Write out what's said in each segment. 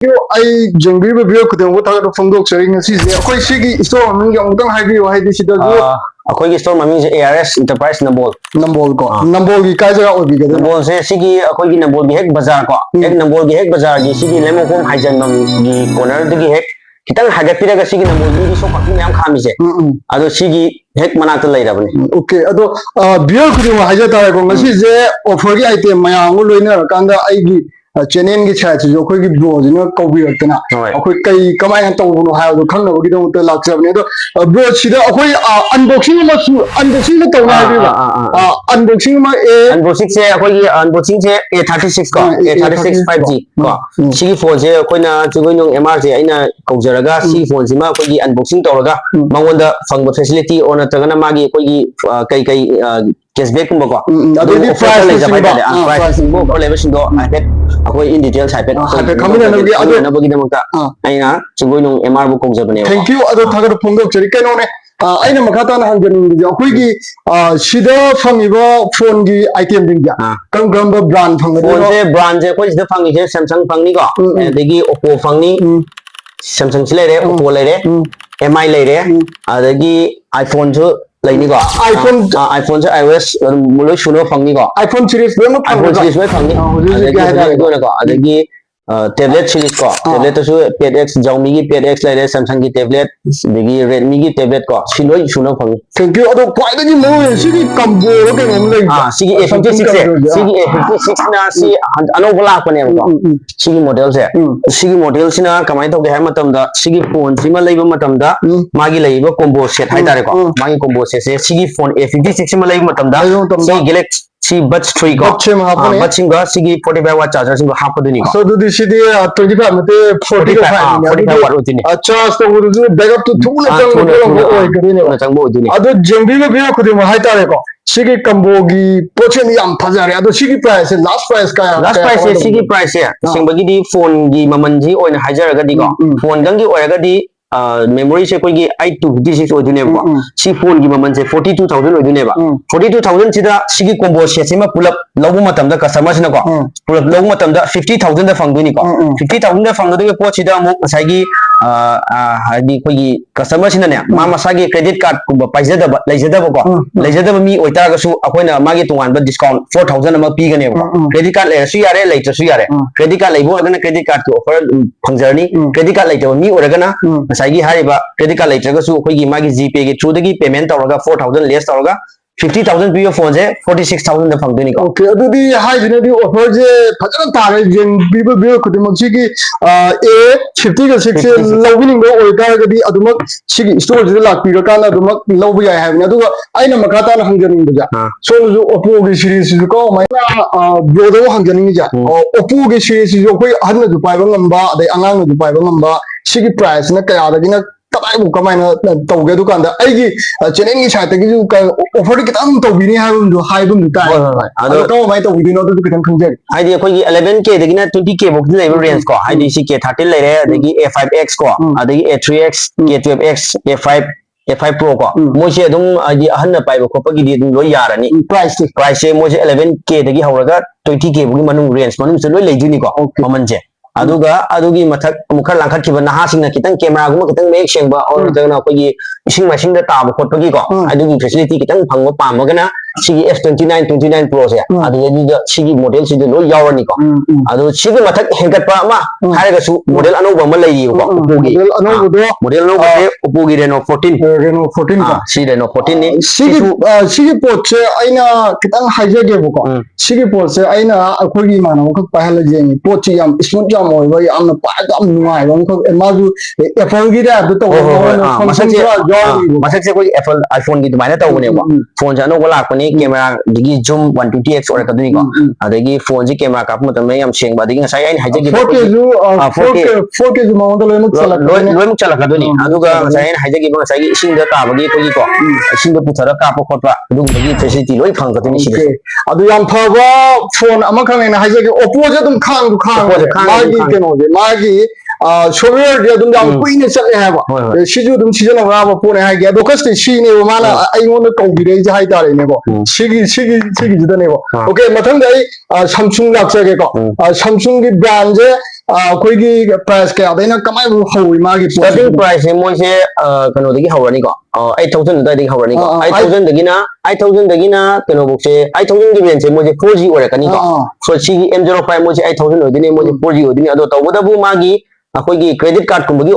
I Jungri Bio could then what out of from dogs and sees the quite shiggy storm young don't have you hide this ꯑꯩꯈꯣꯏꯒꯤ store ꯃꯃꯤꯡꯁꯦ ARS Enterprise Nambol ko Nambolgi Kaiser ꯑꯣꯏꯕꯤꯒꯗ Nambolꯁꯦ ꯁꯤꯒꯤ ꯑꯩꯈꯣꯏꯒꯤ Nambolꯒꯤ ꯍꯦꯛ ꯕꯖꯥꯔ ꯀꯣ ꯍꯦꯛ Nambolꯒꯤ ꯍꯦꯛ ꯕꯖꯥꯔꯒꯤ ꯁꯤꯒꯤ ꯂꯩꯃꯈꯣꯡ ꯍꯥꯏꯖꯟꯕꯝꯒꯤ ꯀꯣꯔꯅꯔꯗꯒꯤ ꯍꯦꯛ ꯈꯤꯇꯪ ꯍꯥꯏꯒꯠꯄꯤꯔꯒ ꯁꯤꯒꯤ Nambolꯒꯤ ꯁꯣꯞ ꯄꯥꯔꯀꯤꯡ ꯃꯌꯥꯝ ꯈꯥꯝꯃꯤꯁꯦ ꯑꯗꯣ ꯁꯤꯒꯤ ꯍꯦꯛ ꯃꯅꯥꯛꯇ ꯂꯩꯔꯕꯅꯤ ꯑꯣꯀꯦ ꯑꯗꯣ ꯕꯤꯌꯔ ꯈꯨꯗꯤꯡꯃꯛ ꯍꯥꯏꯖ ꯇꯥꯔꯦꯀꯣ ꯉꯁꯤꯁꯦ ꯑꯣꯐꯔꯒꯤ ꯑꯥꯏꯇꯦꯝ ꯃꯌꯥꯝ ꯑꯃ ꯂꯣꯏꯅꯔꯀꯥꯟꯗ ꯑꯩꯒꯤ ꯆꯦꯅꯦꯜꯒꯤ ꯁꯥꯏꯠꯁꯤꯁꯨ ꯑꯩꯈꯣꯏꯒꯤ ꯕ꯭ꯔꯣꯁꯤꯅ ꯀꯧꯕꯤꯔꯛꯇꯅ ꯑꯩꯈꯣꯏ ꯀꯩ ꯀꯃꯥꯏꯅ ꯇꯧꯕꯅꯣ ꯍꯥꯏꯕꯗꯣ ꯈꯪꯅꯕꯒꯤꯗꯃꯛꯇ ꯂꯥꯛꯆꯕꯅꯦ ꯑꯗꯣ ꯕ꯭ꯔꯣ ꯁꯤꯗ ꯑꯩꯈꯣꯏ ꯑꯟꯕꯣꯛꯁꯤꯡ ꯑꯃ ꯇꯧꯅꯤ ꯍꯥꯏꯕꯤꯕ ꯑꯟꯕꯣꯛꯁꯤꯡ ꯑꯃ ꯑꯟꯕꯣꯛꯁꯤꯡꯁꯦ ꯑꯩꯈꯣꯏꯒꯤ ꯑꯟꯕꯣꯛꯁꯤꯡꯁꯦ A36 ꯀꯣ A36 5G ꯀꯣ ꯁꯤꯒꯤ ꯐꯣꯟꯁꯦ ꯑꯩꯈꯣꯏꯅ ꯆꯤꯡꯒꯣꯏꯅꯨꯡ MRꯁꯦ ꯑꯩꯅ ꯀꯧꯖꯔꯒ ꯁꯤ ꯐꯣꯟꯁꯤꯃ ꯑꯩꯈꯣꯏꯒꯤ ꯑꯟꯕꯣꯛꯁꯤꯡ ꯇꯧꯔꯒ ꯃꯉꯣꯟꯗ ꯐꯪꯕ ꯐꯦꯁꯤलिꯇꯤ ꯑꯣꯔ ꯅꯠꯇ꯭ꯔꯒꯅ ꯃꯥꯒꯤ ꯑꯩꯈꯣꯏꯒꯤ ꯀꯩ ꯀꯦꯁꯕꯦꯛ ꯀꯨꯝꯕ ꯀꯣ ꯑꯗꯩꯗꯤ ꯂꯩꯖꯕ ꯍꯥꯏꯇꯥꯔꯦ ꯄ꯭ꯔꯥꯏꯁꯤꯡꯕ ꯑꯣꯐꯔ ꯂꯩꯕꯁꯤꯡꯗꯣ ꯍꯥꯏꯐꯦꯠ ꯑꯩꯈꯣꯏ ꯏꯟ ꯗꯤꯇꯦꯜꯁ ꯍꯥꯏꯐꯦꯠ ꯈꯪꯅꯅꯕꯒꯤꯗꯃꯛꯇ ꯑꯩꯅ ꯆꯤꯡꯒꯣꯏꯅꯨꯡ MRꯕꯨ ꯀꯧꯖꯕꯅꯦꯕ ꯊꯦꯡꯛ ꯌꯨ ꯑꯗꯣ ꯊꯥꯒꯠ ꯐꯣꯡꯗꯣꯛꯆꯔꯤ ꯀꯩꯅꯣꯅꯦ ꯑꯩꯅ ꯃꯈꯥ ꯇꯥꯅ ꯍꯪꯖꯅꯤꯡꯕꯁꯦ ꯑꯩꯈꯣꯏꯒꯤ ꯁꯤꯗ ꯐꯪꯉꯤꯕ ꯐꯣꯟꯒꯤ ꯑꯥꯏꯇꯦꯝꯁꯤꯡꯁꯦ ꯀꯔꯝ ꯀꯔꯝꯕ ꯕ꯭ꯔꯥꯟ ꯐꯪꯒꯗꯣꯏꯅꯣ ꯐꯣꯟꯁꯦ ꯕ꯭ꯔꯥꯟꯁꯦ ꯑꯩꯈꯣꯏ ꯁꯤꯗ ꯐꯪꯉꯤꯁꯦ Samsung ꯐꯪꯅꯤꯀꯣ ꯑꯗꯒꯤ Oppo ꯐꯪꯅꯤ Samsung ꯁꯤ ꯂꯩꯔꯦ Oppo ꯂꯩꯔꯦ MI ꯂꯩꯔꯦ ꯑꯗꯒꯤ iPhoneꯁꯨ ꯂꯩꯅꯤꯀꯣ iPhoneꯁꯦ iOS ꯂꯣꯏ ꯁꯨꯅꯕ ꯐꯪꯅꯤꯀꯣ iPhone series ꯂꯣꯏꯅꯃꯛ iPhone series ꯂꯣꯏ ꯐꯪꯅꯤ ꯑꯗꯒꯤ tablet series ko tablet to Pad X Xiaomi gi Pad X lere Samsung gi tablet degi Redmi gi tablet ko si loi suna phang thank you ado khwaidagi mo sigi combo ro ke ngom lei sigi A56 sigi A56 na si anoba lakpane ko sigi model sina kamai tawge hai matam da sigi phone sima leiba matam da magi leiba combo set hai tare ko magi combo set se sigi phone A56 sima leiba matam da si Galaxy si Buds 3 ko Buds singa sigi 45 watt charger singa hapaduni ko so do this is 25 mate 45 watt utini charge to wudu backup to thula changbo udini ado jembi ga bia khudi ma hai tare ko sigi combo gi pochen yam thajare ado sigi price last price sigi price singbagi di phone gi maman ji oina hajaraga di ko phone gangi oiraga di memory se koi gi 8256 odune ba si phone gi maman se 42000 odune ba 42000 sida sigi combo set sima pulap lobu matam da customer sina ko pulap lobu matam da 50000 da fangduni ko 50000 da fangduni po sida amu sai gi hadi koi gi customer sina ne ma masagi credit card kumba paijada leijada mi oita ga su akoina magi tungan ba discount 4000 ama pi gane ba credit card le su yare leita su yare credit card leibo agana credit card ki offer phangjarni credit card leita mi oragana masagi hariba credit card leita ga su koi gi magi GPay gi through dagi payment tawraga 4000 less tawraga 50,000 PO phone se 46,000 da fangduni ko okay adudi hai jinadi offer je phajana tare jen bibo bibo kudimak sigi A50 ga 6 lowing go oida ga di adumak sigi store je lakpira kana adumak lobu yai haibna aduga aina makata na hangjaning buja so ju Oppo gi series ju ko maina brodo hangjaning ja Oppo gi series ju koi hanna ju paiba ngamba adai angang ju paiba ngamba sigi price na kaya da gina ꯀꯗꯥꯏꯕꯨ ꯀꯃꯥꯏꯅ ꯇꯧꯒꯦ ꯑꯗꯨꯀꯥꯟꯗ ꯑꯩꯒꯤ ꯆꯦꯅꯦꯜꯒꯤ ꯁꯥꯏꯠꯇꯒꯤꯁꯨ ꯑꯣꯐꯔꯗꯤ ꯈꯤꯇꯪ ꯇꯧꯕꯤꯅꯤ ꯍꯥꯏꯕꯝꯗꯨ ꯇꯥꯏ ꯑꯗꯣ ꯀꯃꯥꯏꯅ ꯇꯧꯕꯤꯗꯣꯏꯅꯣ ꯑꯗꯨꯁꯨ ꯈꯤꯇꯪ ꯈꯪꯖꯒꯦ ꯍꯥꯏꯗꯤ ꯑꯩꯈꯣꯏꯒꯤ 11K ꯗꯒꯤꯅ 20K ꯐꯥꯎꯗꯤ ꯂꯩꯕ ꯔꯦꯟꯖ ꯀꯣ ꯍꯥꯏꯗꯤ ꯁꯤ K13 ꯂꯩꯔꯦ ꯑꯗꯒꯤ A5X ꯀꯣ ꯑꯗꯒꯤ A3X K12X A5 Pro ko moise adum adi ahanna paiba khopagidi adum loi yarani price moise 11K dagi hawraga 20K bugi manung range manung se loi leiduni ko mamanje aduga adugi mathak mukha langkhat kiba naha singna kitang camera guma kitang mek sengba or jagna ko gi ising machine da tab khotpagi ko adugi facility kitang phangwa pamagana sigi S29 Pro se adu yadi sigi model si loi yawani ko adu sigi mathak hengat pa ma haraga su model anoba ma leiri ko Oppo gi model no Oppo gi Reno 14 ko si Reno 14 ni sigi pot se aina kitang hajage ko sigi pot se aina akhoi mana ko pahla jeng pot chi yam smooth yam oi ba yam na pa yam nuai ba ko emazu Apple gi da to masak se koi Apple iPhone gi dumaina tawne ko phone ja no wala ko ni camera digi zoom 120x or kaduni ko adagi phone ji camera kap matam yam sengba digi ngasai ain hajage 4K ju ma loi mu chala kaduni aduga ngasai ain hajage ba ngasai ising da ta bagi ko gi ko ising da puthara ka pa khotpa adug dagi facility loi phang kaduni si adu yam phaba phone ama khang na hajage Oppo je dum khang magi keno je magi software je dum yam kuine chale ha ba siju dum sijana ba phone ha ge docus si ne ba mala ai ngon ko bi re je hai ta re ne ko sigi jida ne ko okay mathang dai Samsung lakse ge ko Samsung gi brand je ꯑꯩꯈꯣꯏꯒꯤ price ꯀꯌꯥꯗꯩꯅ ꯀꯃꯥꯏꯅ ꯍꯧꯏ ꯃꯥꯒꯤ starting price से मोइसे कनोदगी हवरानी को 8000 दाइदगी हवरानी को 8000 दगिना कनो book से 8000 की रेंज से मोजे 4G ओरकनी को सो सी M05 मोजे 8000 ओदिने मोजे 4G ओदिने अदो तवदबु मागी अखोगी क्रेडिट कार्ड कुंबगी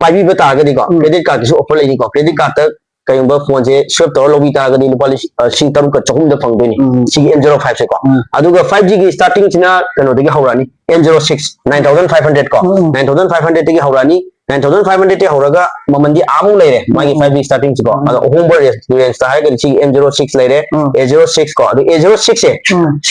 पाइबी बतागदी को क्रेडिट कार्ड की ऑफर लेनी को क्रेडिट कार्ड तक कहीं फोन से स्वेप तौर लोगी तागदी लुपा लिसिंग तरुक का चहुम द फंगदोनी सी M05 से को अदुगा 5G की स्टार्टिंग चिना कनोदगी हवरानी M06 9500 को 9500 तगी हवरानी 9500 ते हौरगा ममंदी आमु लेरे मागी 5G स्टार्टिंग को अदो होमबर रेंज ता है सी M06 लेरे A06 को अदो A06 से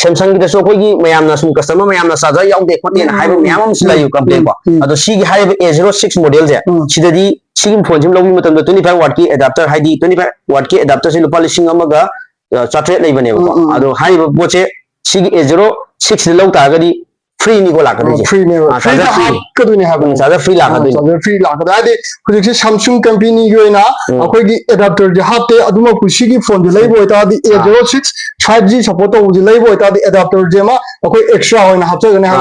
सैमसंग की तसो कोई मयामना सुम कस्टमर मयामना साजा याउदे खोटेन हाइबो मयामम सिलायु कंप्लेन को अदो सी की हाइबो A06 मॉडल से सिददी सी फोन जिम लोगी मतम 25 वाट की एडाप्टर हाइदी 25 वाट की एडाप्टर से लुपा लिसिंग अमगा चाट्रेट लेबने को अदो हाइबो बोचे सी की A06 लौ तागदी फ्री निको लाकदे फ्री ने फ्री हाकदुने हाबन सादा फ्री लाकदे सादा फ्री लाकदा आदि हुजिक Samsung कंपनी की होइना अखोगी एडाप्टर जे हाते अदुमा कुसिगी फोन जे लेबो तादि A06 5G सपोर्ट तो जे लेबो तादि एडाप्टर जे मा अखोई एक्स्ट्रा होइना हापजगने हा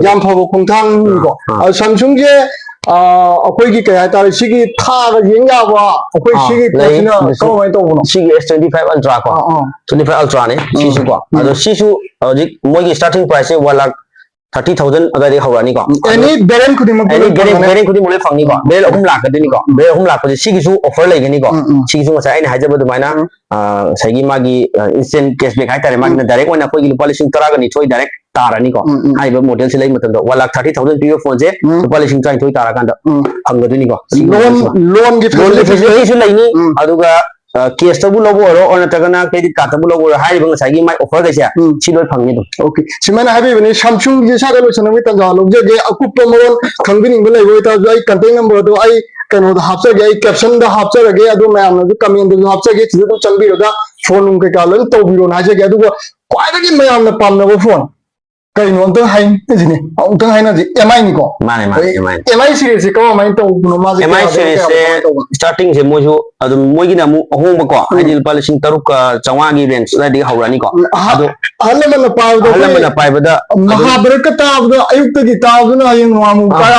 याम फबो खुंथांग निको Samsung जे अखोगी कय हातारे सिगी थागा येंगाबा अखोई सिगी पोसिना कमाय तोबनो सिगी S25 अल्ट्रा को 25 अल्ट्रा ने सिसु को अदो सिसु हुजिक मोगी स्टार्टिंग प्राइस से 1,30,000 अगर ये हवरानी को एनी वेरिएंट खुदी मक एनी वेरिएंट खुदी मोले फंगनी को बेल अहुम लाकदनी को बेल अहुम लाकदे सिगिसु ऑफर लेगनी को सिगिसु मसा आइन हाइजब दुमाइना सगी मागी इंस्टेंट कैशबैक हाइतारे मागी डायरेक्ट ओना कोई लुपा लिसिंग 30 गनी थोई डायरेक्ट तारानी को हाइबो मॉडल से लई मतंदो 1,30,000 पियो फोन से लुपा लिसिंग 30 थोई तारा कांदा फंगदनी को लोन की फैसिलिटी लईनी अदुगा केस तबु लोबो और नतगना क्रेडिट कार्ड तबु लोबो हाइबो ngसागी माइ ऑफर गैसे सिलोय फंगनी दो ओके सिमना हाइबे Samsung जे सादा लोचनमी तंजा लोजे अकुप मरोन खंगबिनिंग बले गोइता जई कंटेंट नंबर दो आई कनो दा हापचगे आई कैप्शन दा हापचगे अदु मैम न कमेंट दो हापचगे चिदो चंबिरोदा फोन उनके कालन तौबिरो हाजगे अदु क्वाइदगी मैम न पामनबो फोन कहीं अंत हाइन जिने अंत हाइना जी MI निको माने माने MI सीरीज से कम माइन तो माजे MI सीरीज से स्टार्टिंग से मोजो अदु मोगी ना मु अहोंब को हाइदि लुपा लिसिंग 3 का 4 की रेंज लादी हौरानी को अदु हल्लमन पाइबदा महाभारत का ताबदा अयुक्त की ताबना हयंग मामु काया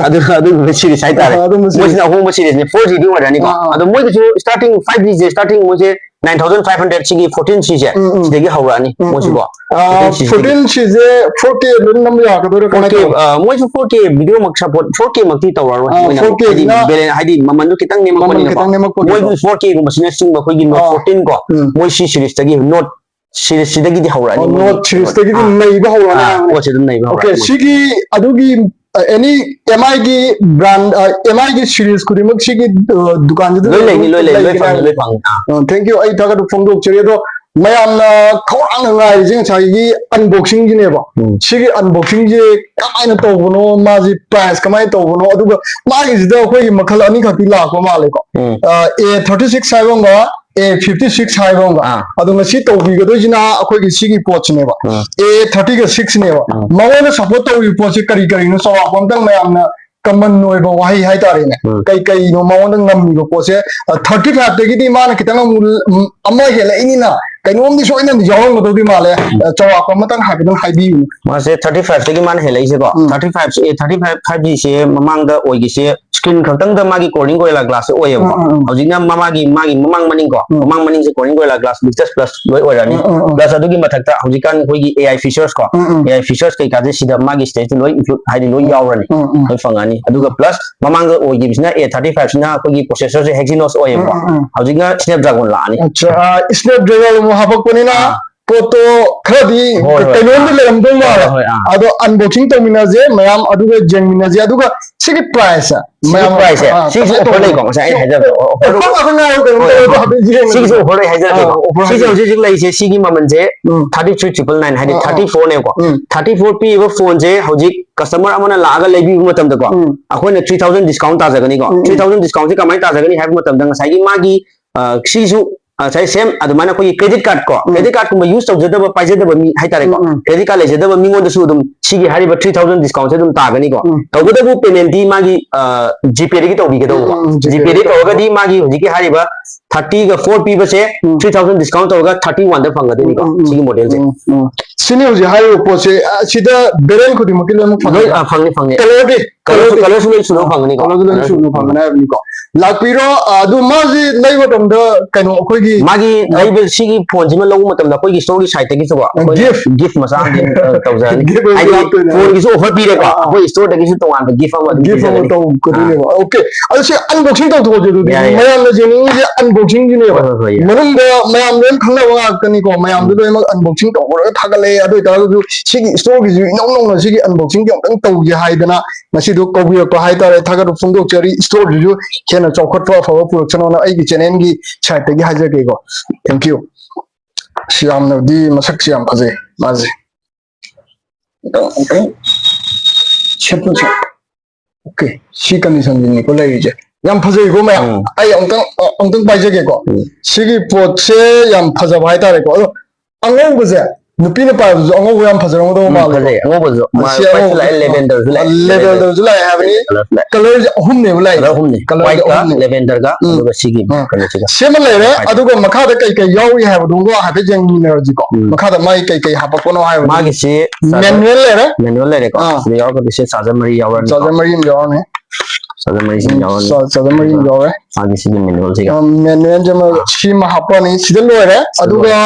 अदु सीरीज हाइतारे मोजना अहोंब सीरीज ने 4G दी वरानी को अदु मोगी स्टार्टिंग 5G से स्टार्टिंग मोजे 9500 सिगी 14 सीजे सिदगी हौरानी मोजिबो 14 सीजे 4K लोन नम या कदोरे 4K मोइसु 4K वीडियो मक सपोर्ट 4K मक्ति तवरारो मोइना 4K ना बेले हाइदि ममनदु खितंग ने मकनी मोइगु 4K गुम सिने सिंग बखोगी Note 14 को मोइसी सीरीज तगी Note सीरीज सिदगी दी हौरानी Note सीरीज तगी नैबा हौरानी ओचे दम नैबा ओके सिगी अदुगी एनी MI की ब्रांड MI की सीरीज खुदिमक सिगी दुकान लोय फंग थैंक यू आई थागा फोंदोक चरे दो मयामना खौरांग ngai jing chagi unboxing ji ne ba sigi unboxing ji kamaina tawbono maji price kamaina tawbono aduga magi jida khoi makhal ani khati la ko male ko A36 saibonga A56 saibonga adu ngasi tawbi ga do jina akhoi gi sigi pot ne ba A36 ne ba mawona support tawbi pot se kari kari no sawa pamtang mayamna कमन नोइबो वाही हाय तारे ने कई कई no मावोन ngam go पोसे 35 तगी दी मान कितंग अम्मा हेले इनी ना कइनोम दी सोइना यावंग दो दी माले चवा को मतंग हाबिदं हाइबी मासे 35 तगी मान हेले से को 35 से 35 5G से ममांग द ओइगी से स्क्रीन खतंग द मागी कोडिंग कोइला ग्लास ओय हौजिना मागी ममांग मनिंग से Corning Gorilla Glass Victus plus लोय ओरानी प्लस अदुगी मथकता हौजिकान कोइगी AI फीचर्स को AI फीचर्स कई काजे सिदा मागी स्टेज लोय इंक्लूड हाइदि लोय यावरानी लोय फंगानी अदुगा प्लस ममांग द ओइगी बिसना A35 सिना कोइगी प्रोसेसर से Exynos ओय हौजिगा Snapdragon लानी अच्छा Snapdragon mo habak panina poto khadi kainon de lam dong ma ado unboxing terminal je mayam aduga jengmina je aduga sigi price mayam price sigi offer lei ko sa ai haja offer na sigi offer lei haja sigi sigi lei se sigi maman je 33,999 haidi 34 ne ko 34 pi ba phone je hojik customer amana laga leibi matam da ko akhoi na 3000 discount ta jagani ko 3000 discount se kamai ta jagani have matam da ngasai gi magi sigi sai same अदुमाना कोई credit card को use तौजदब पाइजदब मी हाइतारे को credit card लेजदब मिंगोन दसु दुम सिगी हारिबा 3000 डिस्काउंट से दुम तागनी को तौगदबु पेमेंट दी मागी जीपे दी तौबी के दो जीपे दी तौगदी मागी हुजिके हारिबा 30 का 4 पीबे से 3000 डिस्काउंट होगा 31 दा फंगदे निको सिगी मॉडल से सिने हो हाई पोसे सिदा बेरेन खुदी मकिल म फंगे कलर सुनो सुनो फंगनी को कलर सुनो फंगना निको लापिरो अदु माजी लैबो तम द कनो अखोगी मागी लैबे सिगी फोन जिमा लौ मतम दा कोई स्टोर की साइट तगी सबो गिफ्ट मसा तौजानी आई फोन की ऑफर पीरे को कोई स्टोर तगी सु तोवान गिफ्ट अमा तो कदुने ओके असे अनबॉक्सिंग तो थोजे दु मयाम न जेनी जे अनबॉक्सिंग जिने मनंग मयाम रेन खंगना वा कनी को मयाम दु लोय अनबॉक्सिंग तो और थागले अदु तारु सिगी स्टोर की नौ नौ सिगी अनबॉक्सिंग के तौजे हाइदना मसिदु कौबियो को हाइतारे थागदु फुंदोक चरी स्टोर जु खेना चौखटवा फवा पुरक्सनो ना आई चैनल की साइट की हाजगे को थैंक यू श्याम नदी मसक श्याम फजे माजे ओके छेपो छ ओके सी कंडीशन जिनि को लाइजे याम फजे को मैं आई अंतंग बाइजेगे को सिगी पोट से याम फजा भाई तारे को अंगो बजे नुपी ने पार जो अंगो याम फजा रंगो दो माल फजे अंगो बजो मा लेवेंडर जुलाई हैवनी कलर अहुम ने बुलाई कलर का लेवेंडर का अदुगा सिगी कलर सिगा सेम लेरे अदुगा मखा द कई याव है बदुंगो हाबे जंगी एनर्जी को मखा द माई कई हापकोनो है मागी से मैनुअल लेरे को याव को से चार्जर मरी याव ने सदमरी याव मागी से मैनुअल सिगा मैनुअल जम सी महापनी सिद लोरे अदुगा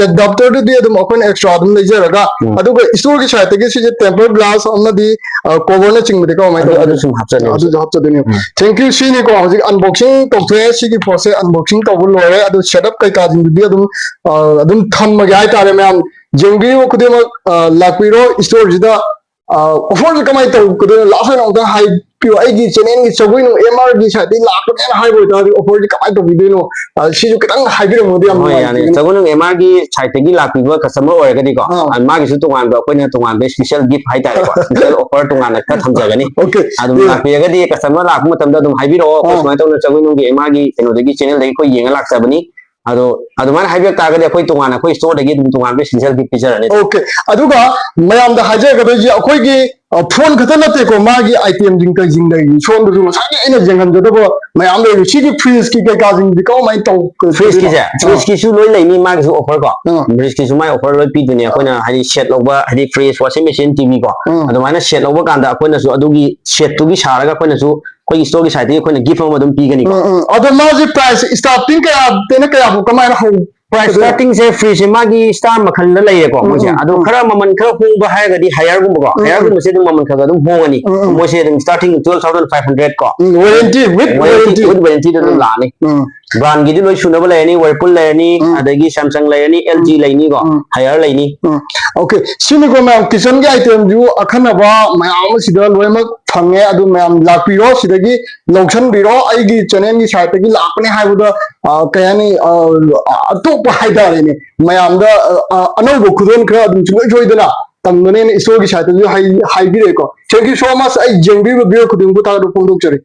एडाप्टर दि अदुम अखोन एक्स्ट्रा अदुम लेजरगा अदुगा स्टोर की साइट के से टेम्पर ग्लास अमदी कवर न चिंग को मैं अदु सुम हापचने अदु हापचने थैंक यू सी ने को हजि अनबॉक्सिंग तो थे सी की प्रोसेस अनबॉक्सिंग तो लोरे अदु सेटअप कई का जिंग दि अदुम थम मगाय तारे मैम जेंगी वो खुदे लाकपिरो स्टोर जिदा ऑफर कमाई तो खुदे लाफन औदा हाई पियो आईगी चैनल की सगुइनो एमआर की साइड लाकने हाई बोय तारी ऑफर की कमाई तो बिदिनो सिजु कितंग हाइबिर मोदी हम यानी सगुइनो एमआर की साइड की लाकपिबो कस्टमर ओरगदी को मागी सु तोवान बा कोइना तोवान बे स्पेशल गिफ्ट हाई तारे को स्पेशल ऑफर तोवान का थमजगनी ओके अदुम लाकपिगदी कस्टमर लाक मतम दा दुम हाइबिरो कोसमाय तो सगुइनो की एमआर की एनोदगी चैनल दगी को येंगा लाक्सबनी अदो अदुमान हाइबे तागदे अखोई तोवाना अखोई स्टोर दगी दुम तोवान बे स्पेशल गिफ्ट पिजरनी ओके अदुगा मयाम दा हाइजगदो जी अखोई की फोन खत नते को मागी आइटम जिंग का जिंग दगी सोन दु सागे एने जंगन जदबो मयाम दे सिगी फ्रीज की का जिंग दि को माइ तो फ्रीज की सु लोय लेनी मागी सु ऑफर को फ्रीज की सु माइ ऑफर लोय पी दुने अखोना हाई सेट लोबा हाई फ्रीज वाशिंग मशीन टीवी को अदुमाना सेट लोबा कांदा अखोना सु अदुगी सेट तुगी सारगा अखोना सु कोई स्टोर की साइड की कोई गिफ्ट अमदुम पीगनी को अदो माजी प्राइस स्टार्टिंग का तेने का कमाय हो प्राइस स्टार्टिंग से फ्री से मागी स्टार मखल ल लइए को मोसे अदो खरा ममन खरा होंबा हायगदी हायर गुम को हायर गुम से ममन खगा दुम होंगनी मोसे स्टार्टिंग 12500 को वारंटी विद वारंटी दु लानी ब्रांड की लोई सुनब लेनी वर्लपूल लेनी अदगी सैमसंग लेनी एलजी लेनी को हायर लेनी ओके सिनी को मैं किचन के आइटम जु अखनबा मयाम सिदा लोयमक फंगे अदु मयाम लापिरो सिदगी लौसन बिरो आइगी चैनल की साइट की लापने हाइबदा कयानी अतोप हाइदारेने मयाम दा अनौबो खुदन खरा अदु चुलोय जोइदना तंगने स्टोर की साइट जु हाइबिरे को थैंक यू सो मच आई जेंबी वीडियो खुदिंग बु तादो फोंदोक चरे